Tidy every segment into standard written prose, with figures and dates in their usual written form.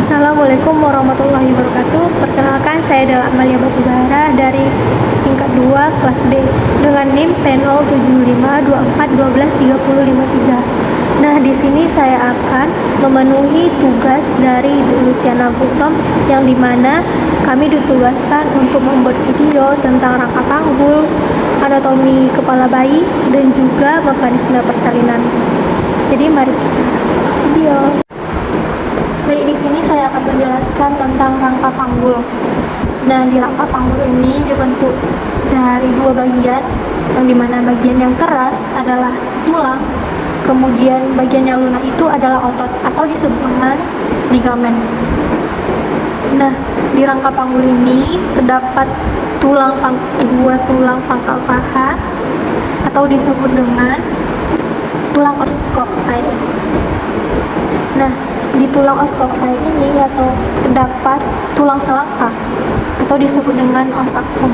Assalamualaikum warahmatullahi wabarakatuh. Perkenalkan, saya adalah Amalia Batubara dari tingkat 2 kelas B dengan NIM P07524123053. Nah, di sini saya akan memenuhi tugas dari Bu Luciana Gultom yang dimana kami ditugaskan untuk membuat video tentang rangka panggul, anatomi kepala bayi, dan juga mekanisme persalinan. Jadi mari kita ke video. Baik, di sini saya akan menjelaskan tentang rangka panggul. Nah, di rangka panggul ini dibentuk dari dua bagian, yang dimana bagian yang keras adalah tulang, kemudian bagian yang lunak itu adalah otot atau disebut dengan ligamen. Nah, di rangka panggul ini terdapat dua tulang pangkal paha atau disebut dengan tulang oskopsae. Nah, di tulang oskopsae ini atau terdapat tulang selangka atau disebut dengan osakum.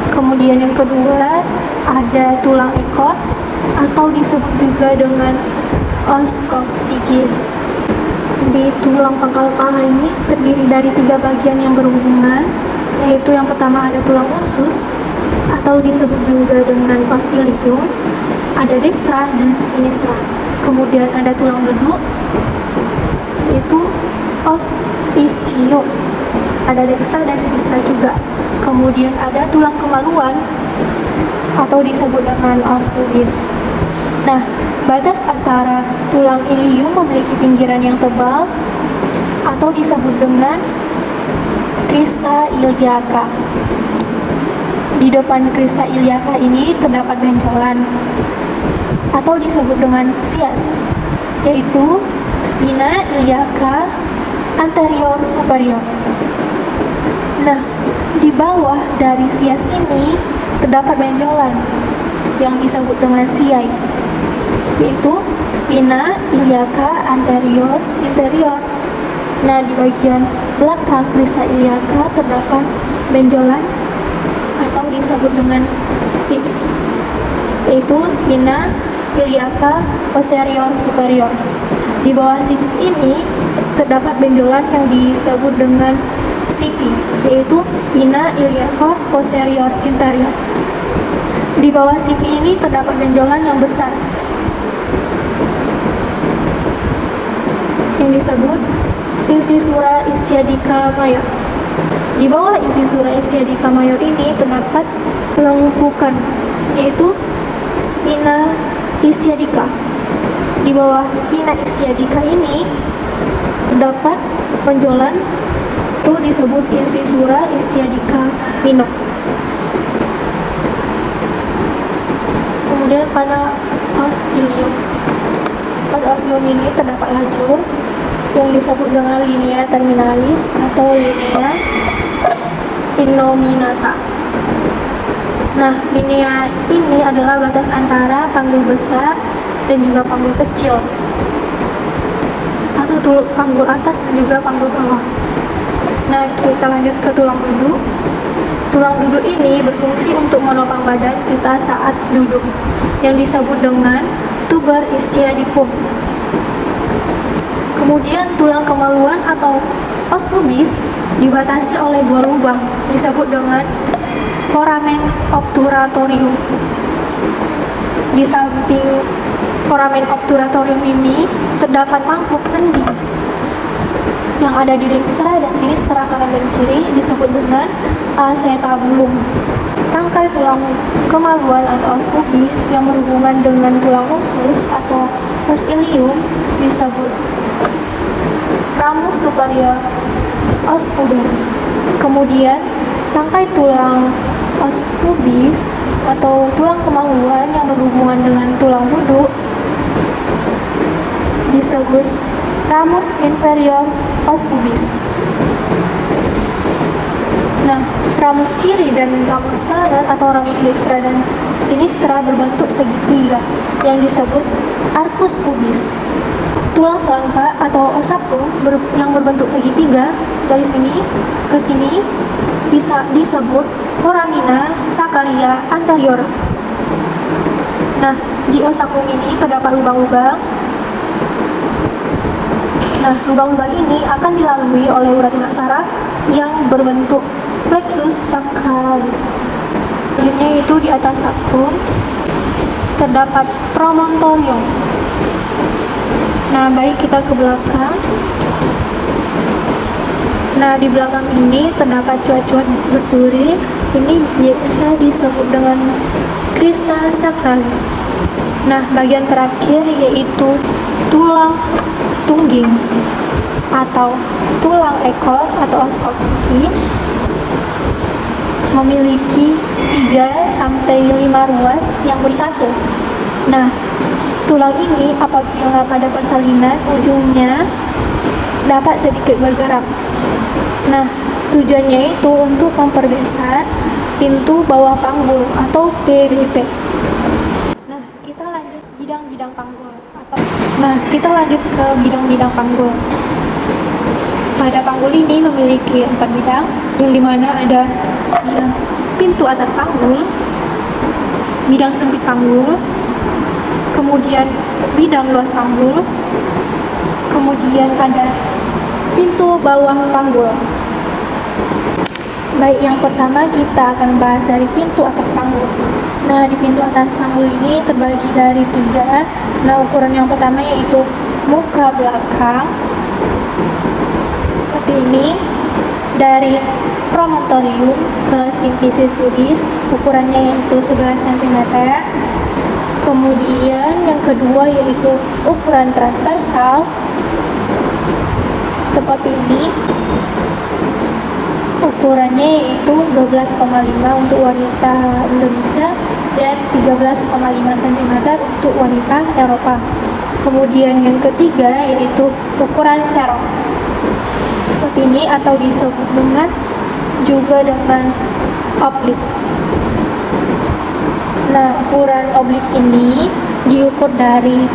Kemudian yang kedua ada tulang ekor atau disebut juga dengan oskopsigis. Di tulang pangkal paha ini terdiri dari 3 bagian yang berhubungan, yaitu yang pertama ada tulang usus atau disebut juga dengan os ilium, ada destra dan sinistra. Kemudian ada tulang duduk, itu os ischium, ada destra dan sinistra juga. Kemudian ada tulang kemaluan atau disebut dengan os pubis. Nah, batas antara tulang ilium memiliki pinggiran yang tebal atau disebut dengan crista iliaca. Di depan crista iliaca ini terdapat benjolan atau disebut dengan sias, yaitu spina iliaca anterior superior. Nah, di bawah dari sias ini terdapat benjolan yang disebut dengan siai, yaitu spina iliaca anterior interior. Nah, di bagian belakang crista iliaca terdapat benjolan atau disebut dengan sips, yaitu spina iliaca posterior superior. Di bawah sips ini terdapat benjolan yang disebut dengan sipi, yaitu spina iliaca posterior interior. Di bawah sipi ini terdapat benjolan yang besar yang disebut incisura ischiadica major. Di bawah incisura ischiadica major ini terdapat lengkukan, yaitu spina ischiadica. Di bawah spina ischiadica ini terdapat benjolan itu disebut incisura ischiadica minor. Kemudian pada os ilium. Pada os ilium ini terdapat lajur yang disebut dengan linea terminalis atau linea innominata. Nah, linea ini adalah batas antara panggul besar dan juga panggul kecil, atau panggul atas dan juga panggul bawah. Nah, kita lanjut ke tulang duduk. Tulang duduk ini berfungsi untuk menopang badan kita saat duduk, yang disebut dengan tuber ischiadicum. Kemudian tulang kemaluan atau os pubis dibatasi oleh 2 lubang, disebut dengan foramen obturatorium. Di samping foramen obturatorium ini terdapat mangkuk sendi yang ada di destra dan sinistra kanan dan kiri, disebut dengan acetabulum. Tangkai tulang kemaluan atau os pubis yang berhubungan dengan tulang usus atau os ilium disebut ramus superior os pubis. Kemudian tangkai tulang os pubis atau tulang kemaluan yang berhubungan dengan tulang duduk disebut ramus inferior os pubis. Nah, ramus kiri dan ramus kanan atau ramus destra dan sinistra berbentuk segitiga yang disebut arcus pubis. Tulang selangka atau osakum yang berbentuk segitiga dari sini ke sini bisa disebut foramina saccharia anterior. Nah, di osakum ini terdapat lubang-lubang. Nah, lubang-lubang ini akan dilalui oleh urat-urat saraf yang berbentuk plexus sacralis. Selanjutnya itu di atas sacrum terdapat promontorium. Nah, baik kita ke belakang. Nah, di belakang ini terdapat cuat-cuat berduri. Ini biasa disebut dengan crista sacralis. Nah, bagian terakhir yaitu tulang tungging atau tulang ekor atau os coccyx memiliki 3-5 ruas yang bersatu. Nah, tulang ini apabila pada persalinan ujungnya dapat sedikit bergerak. Nah, tujuannya itu untuk memperbesar pintu bawah panggul atau PBP. Nah, kita lanjut bidang-bidang panggul. Kita lanjut ke bidang-bidang panggul. Pada panggul ini memiliki 4 bidang, yang dimana ada bidang pintu atas panggul, bidang sempit panggul, kemudian bidang luas panggul, kemudian ada pintu bawah panggul. Baik, yang pertama kita akan bahas dari pintu atas panggul. Nah, di pintu atas panggul ini terbagi dari 3. Nah, ukuran yang pertama yaitu muka belakang. Seperti ini. Dari promontorium ke simplicis pubis, ukurannya yaitu 11 cm. Kemudian yang kedua yaitu ukuran transversal. Seperti ini. Ukurannya yaitu 12,5 untuk wanita Indonesia dan 13,5 cm untuk wanita Eropa. Kemudian yang ketiga yaitu ukuran serong. Seperti ini atau disebut juga dengan oblik. Nah, ukuran oblik ini diukur dari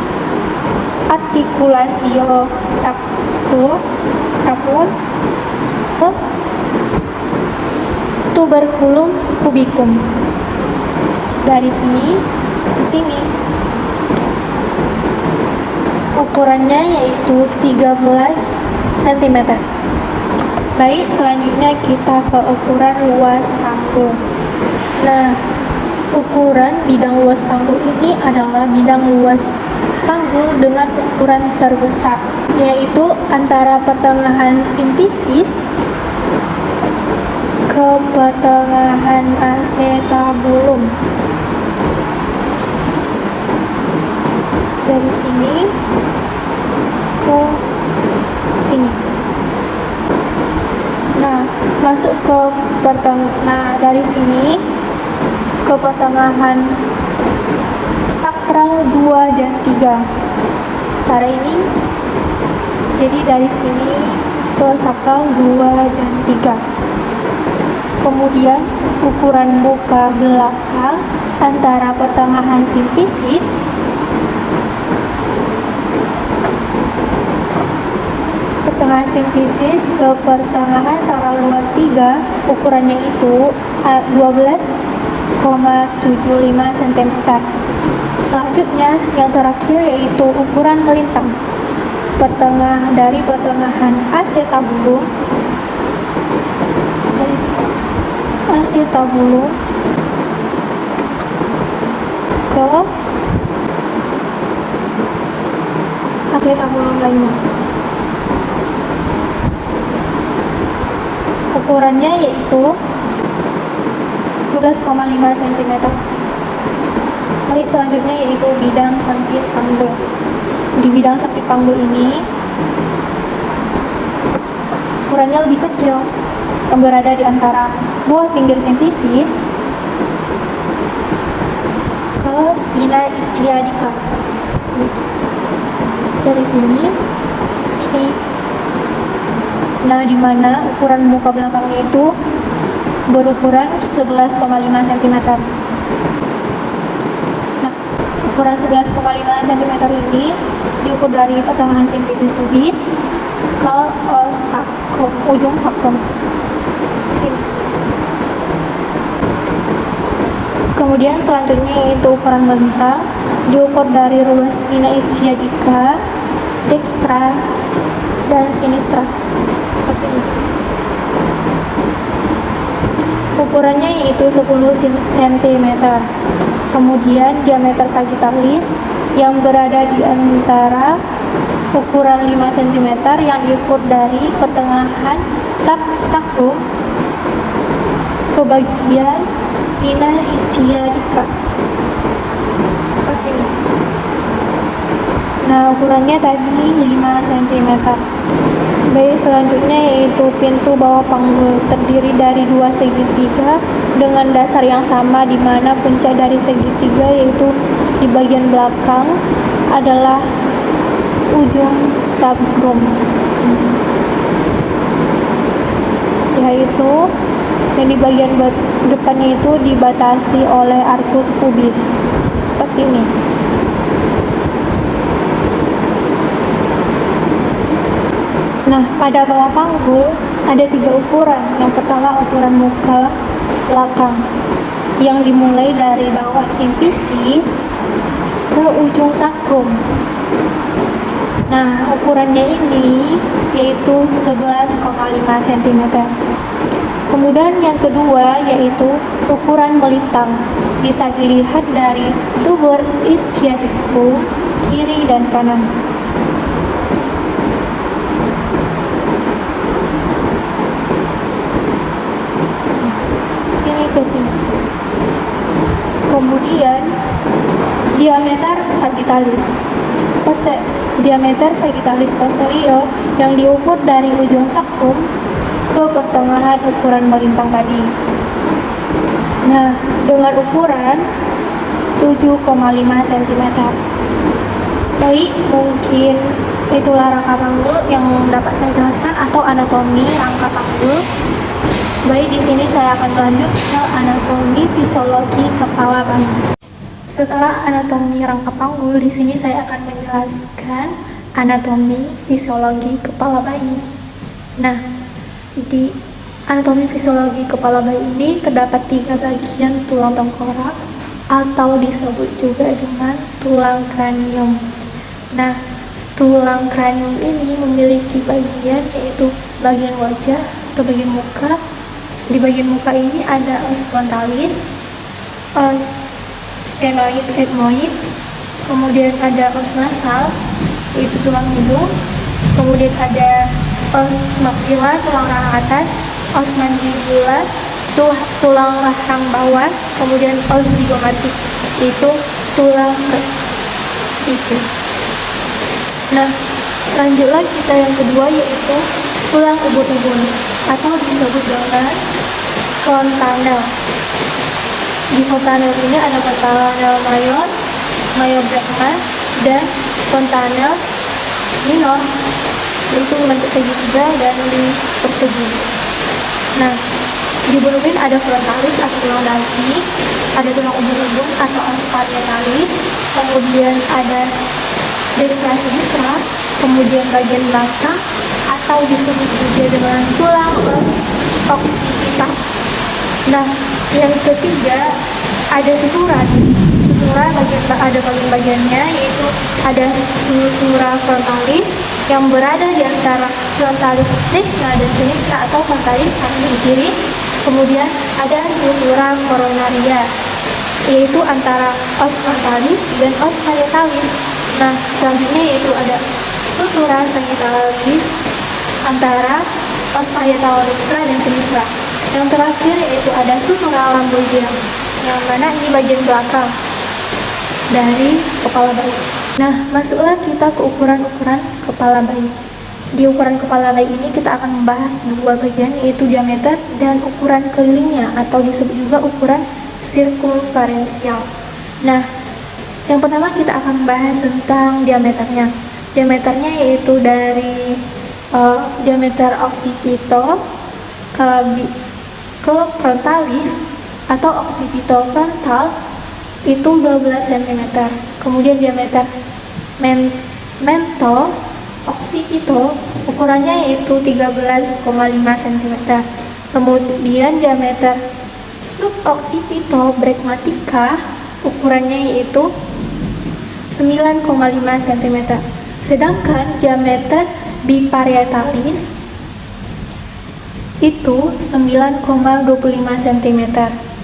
artikulasio sacrum tuberculum cubicum. Dari sini ke sini. Ukurannya yaitu 13 cm. Baik, selanjutnya kita ke ukuran luas panggul. Nah, ukuran bidang luas panggul ini adalah bidang luas panggul dengan ukuran terbesar, yaitu antara pertengahan simplicis ke pertengahan acetabulum. Dari sini ke sini. Nah, masuk ke dari sini ke pertengahan sakral 2 dan 3. Cara ini. Jadi dari sini ke sakral 2 dan 3. Kemudian ukuran muka belakang antara pertengahan simplicis ke pertengahan sakral 2-3, ukurannya itu 12,75 cm. Selanjutnya yang terakhir yaitu ukuran melintang dari pertengahan acetabulum ke acetabulum lainnya. Ukurannya yaitu 12,5 cm. Baik, selanjutnya yaitu bidang sempit panggul. Di bidang sempit panggul ini ukurannya lebih kecil, yang berada di antara buah pinggir simplicis ke spina ischiadica. Dari sini ke sini. Nah, di mana ukuran muka belakangnya itu berukuran 11,5 cm. Nah, ukuran 11,5 cm ini diukur dari pertengahan simplicis pubis ke sacrum, ujung sacrum. Sini. Kemudian selanjutnya yaitu ukuran melintang, diukur dari ruas spina ischiadica dextra dan sinistra. Seperti ini. Ukurannya yaitu 10 cm. Kemudian diameter sagittalis yang berada di antara ukuran 5 cm yang diukur dari pertengahan sakrum ke bagian spina ischiadica. Seperti ini. Nah, ukurannya tadi 5 cm. Baik, selanjutnya yaitu pintu bawah panggul, terdiri dari 2 segitiga dengan dasar yang sama, di mana puncak dari segitiga yaitu di bagian belakang adalah ujung sakrum, yaitu yang di bagian depannya itu dibatasi oleh arcus pubis. Seperti ini. Nah, pada bawah panggul ada 3 ukuran. Yang pertama ukuran muka belakang yang dimulai dari bawah simfisis ke ujung sakrum. Nah, ukurannya ini yaitu 11,5 cm. Kemudian yang kedua yaitu ukuran melintang. Bisa dilihat dari tuber ischiadicum kiri dan kanan. Ke sini. Kemudian diameter sagittalis posterior yang diukur dari ujung sakrum ke pertengahan ukuran melintang tadi. Nah, dengan ukuran 7,5 cm. Baik, mungkin itulah rangka panggul yang dapat saya jelaskan atau anatomi rangka panggul. Baik, di sini saya akan lanjut ke anatomi fisiologi kepala bayi. Setelah anatomi rangka panggul, di sini saya akan menjelaskan anatomi fisiologi kepala bayi. Nah, di anatomi fisiologi kepala bayi ini terdapat 3 bagian tulang tengkorak atau disebut juga dengan tulang kranium. Nah, tulang kranium ini memiliki bagian yaitu bagian wajah atau bagian muka. Di bagian muka ini ada os frontalis, os sphenoid ethmoid, kemudian ada os nasal, yaitu tulang hidung, kemudian ada os maxilar, tulang rahang atas, os mandibula, tulang rahang bawah, kemudian os zigomatik, yaitu tulang pipi. Nah, lanjutlah kita yang kedua yaitu tulang ubun-ubun atau disebut dengan fontanel. Di fontanel ini ada fontanel mayor, mayor brachma, dan fontanel minor, yaitu bentuk segitiga dan persegi. Nah, di ubun-ubun ada frontalis atau tulang daki, ada tulang ubun-ubun atau os parietalis, kemudian ada dextra sinistra, kemudian bagian belakang atau disebut juga dengan tulang os occipita. Nah, yang ketiga ada suturan. Sutura ada bagian-bagiannya, yaitu ada sutura frontalis yang berada di antara frontalis dextra dan sinistra atau frontalis kanan dan kiri. Kemudian ada sutura coronaria, yaitu antara os frontalis dan os parietalis. Nah, selanjutnya yaitu ada sutura sagittalis antara os parietal dextra dan sinistra. Yang terakhir yaitu ada sutura lamboidea, yang mana ini bagian belakang dari kepala bayi. Nah, masuklah kita ke ukuran-ukuran kepala bayi. Di ukuran kepala bayi ini kita akan membahas 2 bagian, yaitu diameter dan ukuran kelilingnya atau disebut juga ukuran sirkumferensial. Nah, yang pertama kita akan membahas tentang diameternya. Diameternya yaitu dari diameter occipito ke frontalis atau occipito frontal itu 12 cm. Kemudian diameter mento occipito ukurannya yaitu 13,5 cm. Kemudian diameter suboccipito bregmatica ukurannya yaitu 9,5 cm. Sedangkan diameter biparietalis itu 9,25 cm.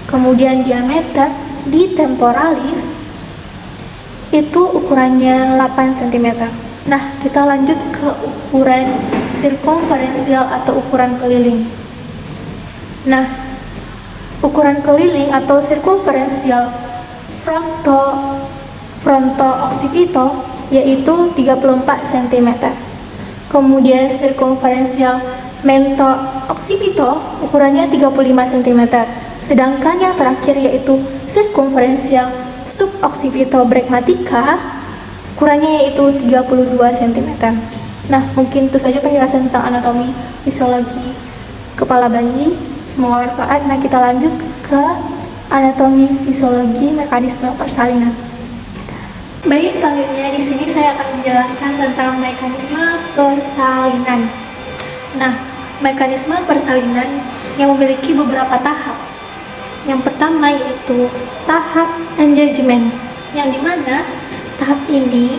Kemudian diameter di temporalis itu ukurannya 8 cm. Nah, kita lanjut ke ukuran sirkumferensial atau ukuran keliling. Nah, ukuran keliling atau sirkumferensial fronto-occipito yaitu 34 cm. Kemudian sirkumferensial mento-occipito ukurannya 35 cm. Sedangkan yang terakhir yaitu sirkumferensial suboccipito bregmatica ukurannya yaitu 32 cm. Nah, mungkin itu saja penjelasan tentang anatomi fisiologi kepala bayi. Semoga bermanfaat. Nah, kita lanjut ke anatomi fisiologi mekanisme persalinan. Baik, selanjutnya di sini saya akan menjelaskan tentang mekanisme persalinan. Nah, mekanisme persalinan yang memiliki beberapa tahap. Yang pertama yaitu tahap engagement, yang dimana tahap ini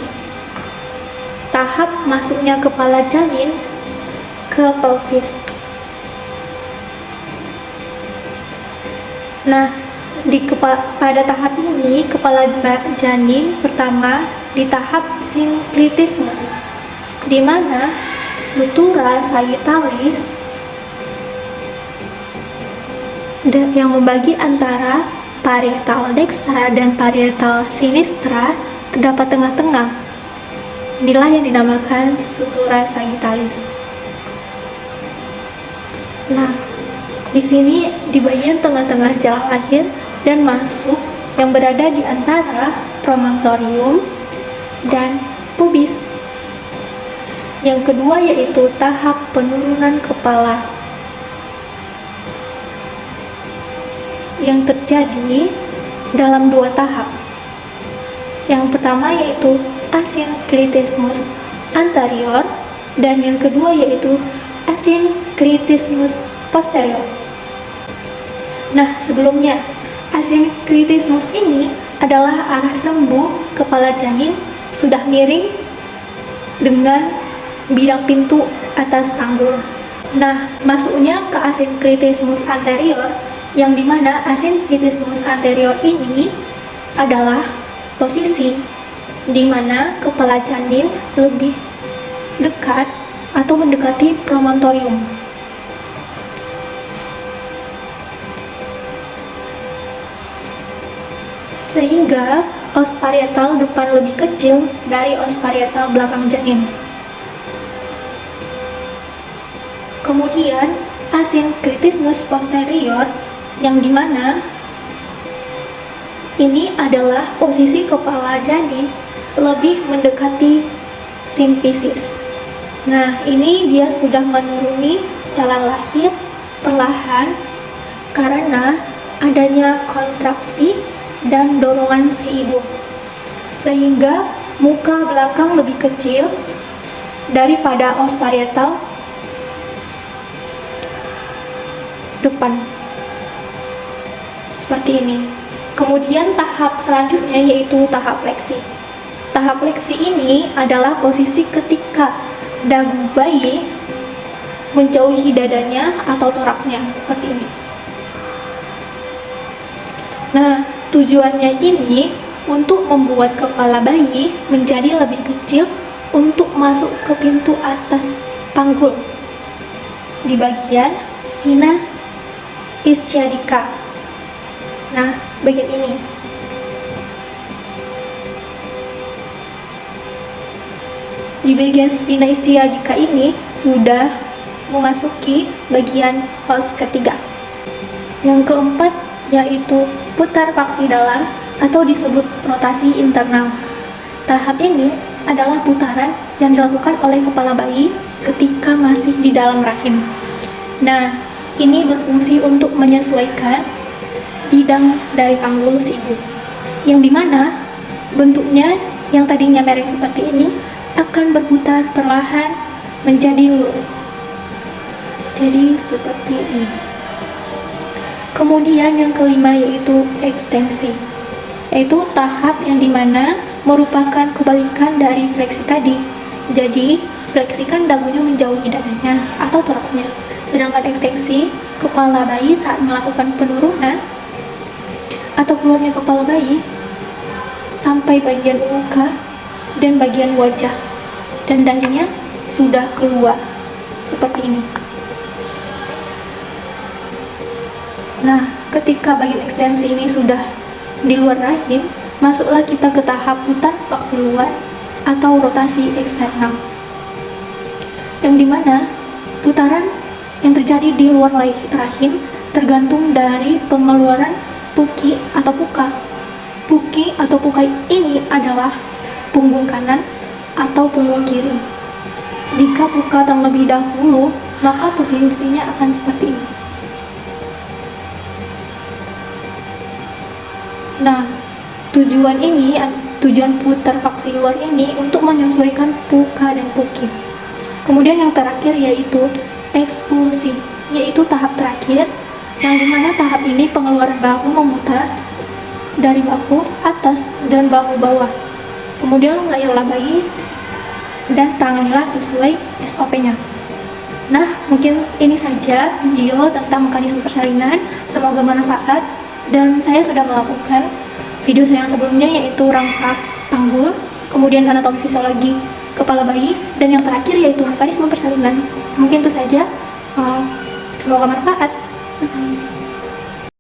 tahap masuknya kepala janin ke pelvis. Nah, pada tahap ini kepala janin pertama di tahap sinklitismus, di mana sutura sagittalis yang membagi antara parietal dextra dan parietal sinistra terdapat tengah-tengah. Inilah yang dinamakan sutura sagittalis. Nah, di sini di bagian tengah-tengah jalan lahir dan masuk yang berada di antara promontorium dan pubis. Yang kedua yaitu tahap penurunan kepala, yang terjadi dalam dua tahap. Yang pertama yaitu asinklitismus anterior dan yang kedua yaitu asinklitismus posterior. Nah, sebelumnya asinklitismus ini adalah arah sembuh kepala janin sudah miring dengan bidang pintu atas panggul. Nah, masuknya ke asinklitismus anterior, yang dimana asinklitismus anterior ini adalah posisi di mana kepala janin lebih dekat atau mendekati promontorium. Sehingga os parietal depan lebih kecil dari os parietal belakang janin. Kemudian asinklitismus posterior, yang dimana ini adalah posisi kepala janin lebih mendekati simfisis. Nah, ini dia sudah menuruni jalan lahir perlahan karena adanya kontraksi dan dorongan si ibu, sehingga muka belakang lebih kecil daripada os parietal depan. Seperti ini. Kemudian tahap selanjutnya yaitu tahap fleksi. Tahap fleksi ini adalah posisi ketika dagu bayi menjauhi dadanya atau toraksnya, seperti ini. Nah, tujuannya ini untuk membuat kepala bayi menjadi lebih kecil untuk masuk ke pintu atas panggul di bagian spina ischiadica. Nah, bagian ini. Di bagian spina ischiadica ini sudah memasuki bagian os ketiga. Yang keempat yaitu putar faksi dalam atau disebut rotasi internal. Tahap ini adalah putaran yang dilakukan oleh kepala bayi ketika masih di dalam rahim. Nah, ini berfungsi untuk menyesuaikan bidang dari panggul si ibu, yang dimana bentuknya yang tadinya miring seperti ini akan berputar perlahan menjadi lurus, jadi seperti ini. Kemudian yang kelima yaitu ekstensi, yaitu tahap yang dimana merupakan kebalikan dari fleksi tadi. Jadi fleksikan dagunya menjauhi dadanya atau toraksnya. Sedangkan ekstensi kepala bayi saat melakukan penurunan atau keluarnya kepala bayi sampai bagian muka dan bagian wajah, dan dahinya sudah keluar seperti ini. Nah, ketika bagian ekstensi ini sudah di luar rahim, masuklah kita ke tahap putar faksiluar atau rotasi eksternal, yang dimana putaran yang terjadi di luar rahim tergantung dari pengeluaran puki atau puka. Puki atau puka ini adalah punggung kanan atau punggung kiri. Jika puka terlebih dahulu, maka posisinya akan seperti ini. Nah, tujuan putar faksiluar ini untuk menyesuaikan puka dan puki. Kemudian yang terakhir yaitu ekspulsi, yaitu tahap terakhir, yang dimana tahap ini pengeluaran bahu memutar dari bahu atas dan bahu bawah. Kemudian layarlah bayi dan tanganilah sesuai SOP-nya. Nah, mungkin ini saja video tentang mekanisme persalinan. Semoga bermanfaat. Dan saya sudah melakukan video saya yang sebelumnya, yaitu rangkap panggul, kemudian anatomi fisiologi kepala bayi, dan yang terakhir yaitu mekanisme persalinan. Mungkin itu saja. Semoga bermanfaat.